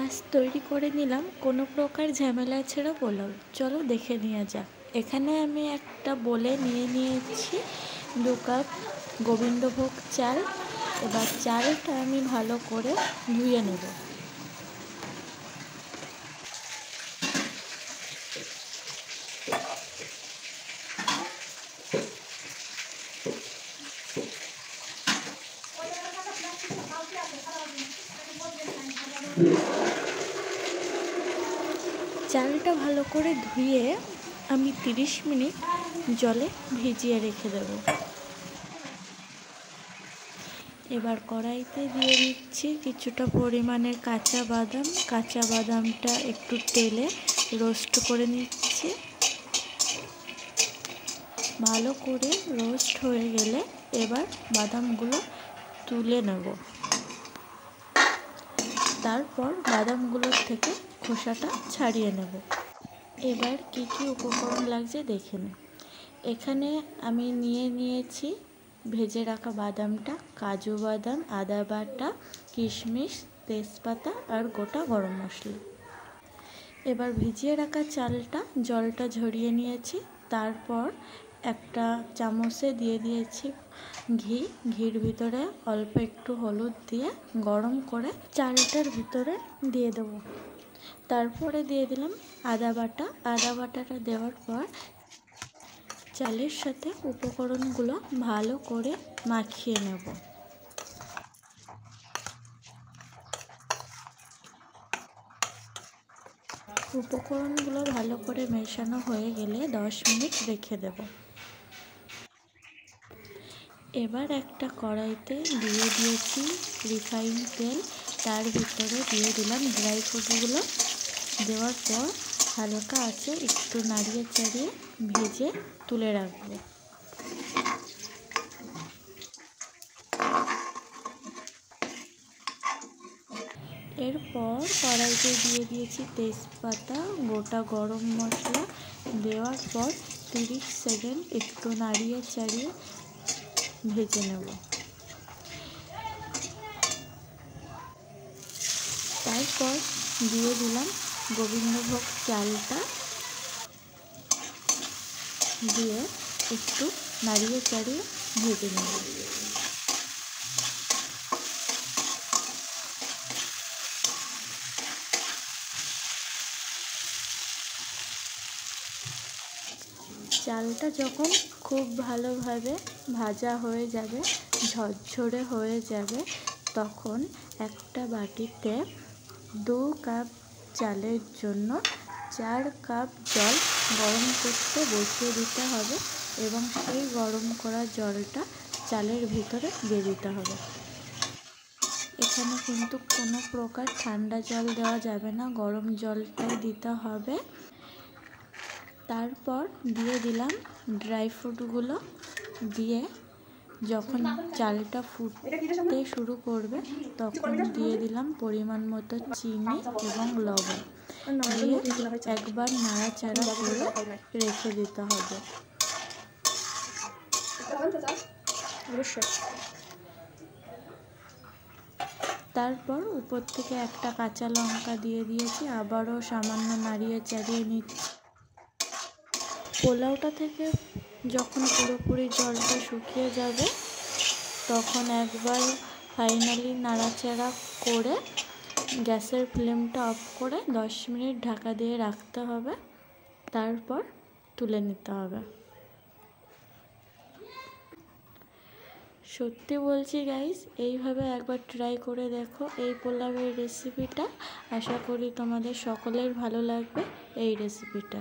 আজ তৈরি করে নিলাম কোনো প্রকার ঝামেলা ছাড়া পোলাও। চলো দেখে নেওয়া যাক। এখানে আমি একটা বলে নিয়েছি 2 কাপ গোবিন্দভোগ চাল। এবার চালটা আমি ভালো করে ধুয়ে নেব। চালটা ভালো করে ধুয়ে আমি 30 মিনিট জলে ভিজিয়ে রেখে দেব। এবার কড়াইতে দিয়ে দিচ্ছি কিছুটা পরিমাণের কাঁচা বাদাম। কাঁচা বাদামটা একটু তেলে রোস্ট করে নিচ্ছি। ভালো করে রোস্ট হয়ে গেলে এবার বাদামগুলো তুলে নেব। তারপর বাদামগুলোর থেকে খোসাটা ছাড়িয়ে নেব। এবার কী কী উপকরণ লাগছে দেখে নিন। এখানে আমি নিয়েছি ভেজে রাখা বাদামটা, কাজু বাদাম, আদা বাটা, কিশমিশ, তেজপাতা আর গোটা গরম মশলা। এবার ভিজিয়ে রাখা চালটা জলটা ঝরিয়ে নিয়েছি। তারপর একটা চামচে দিয়ে দিয়েছি ঘির ভিতরে অল্প একটু হলুদ দিয়ে গরম করে চালটার ভিতরে দিয়ে দেবো। তারপরে দিয়ে দিলাম আদা বাটাটা দেওয়ার পর চালের সাথে উপকরণগুলো ভালো করে মাখিয়ে নেব। উপকরণগুলো ভালো করে মেশানো হয়ে গেলে 10 মিনিট রেখে দেব। এবার একটা কড়াইতে দিয়ে দিয়েছি রিফাইন তেল। তার ভিতরে দিয়ে দিলাম ড্রাই ফ্রুটগুলো। দেওয়ার পর হালকা আছে একটু নাড়িয়ে চাড়িয়ে ভেজে তুলে রাখবো। এরপর কড়াইতে দিয়ে দিয়েছি তেজপাতা, গোটা গরম মশলা। দেওয়ার পর 30 সেকেন্ড একটু নাড়িয়ে চাড়িয়ে ভেজে নেব। তারপর দিয়ে দিলাম গোবিন্দভোগ চালটা, দিয়ে একটু নাড়িয়ে চাড়িয়ে ভেজে নেব। চালটা যখন খুব ভালোভাবে ভাজা হয়ে যাবে, ঝরঝরে হয়ে যাবে, তখন একটা বাটিতে 2 কাপ চালের জন্য 4 কাপ জল গরম করতে বসিয়ে দিতে হবে এবং সেই গরম করা জলটা চালের ভিতরে দিয়ে দিতে হবে। এখানে কিন্তু কোনো প্রকার ঠান্ডা জল দেওয়া যাবে না, গরম জলটাই দিতে হবে। তারপর দিয়ে দিলাম ড্রাই ফ্রুটগুলো। দিয়ে যখন চালটা ফুটতে শুরু করবে তখন দিয়ে দিলাম পরিমাণ মতো চিনি এবং লবণ। দিয়ে একবার নাড়াচাড়া করে রেখে দিতে হবে। তারপর উপর থেকে একটা কাঁচা লঙ্কা দিয়ে দিয়েছি। আবারও সামান্য নাড়িয়ে চাড়িয়ে নিচ্ছি। পোলাওটা থেকে যখন পুরোপুরি জলটা শুকিয়ে যাবে তখন একবার ফাইনালি নাড়াচাড়া করে গ্যাসের ফ্লেমটা অফ করে 10 মিনিট ঢাকা দিয়ে রাখতে হবে। তারপর তুলে নিতে হবে। সত্যি বলছি গাইস, এইভাবে একবার ট্রাই করে দেখো এই পোলাওয়ের রেসিপিটা। আশা করি তোমাদের সকলের ভালো লাগবে এই রেসিপিটা।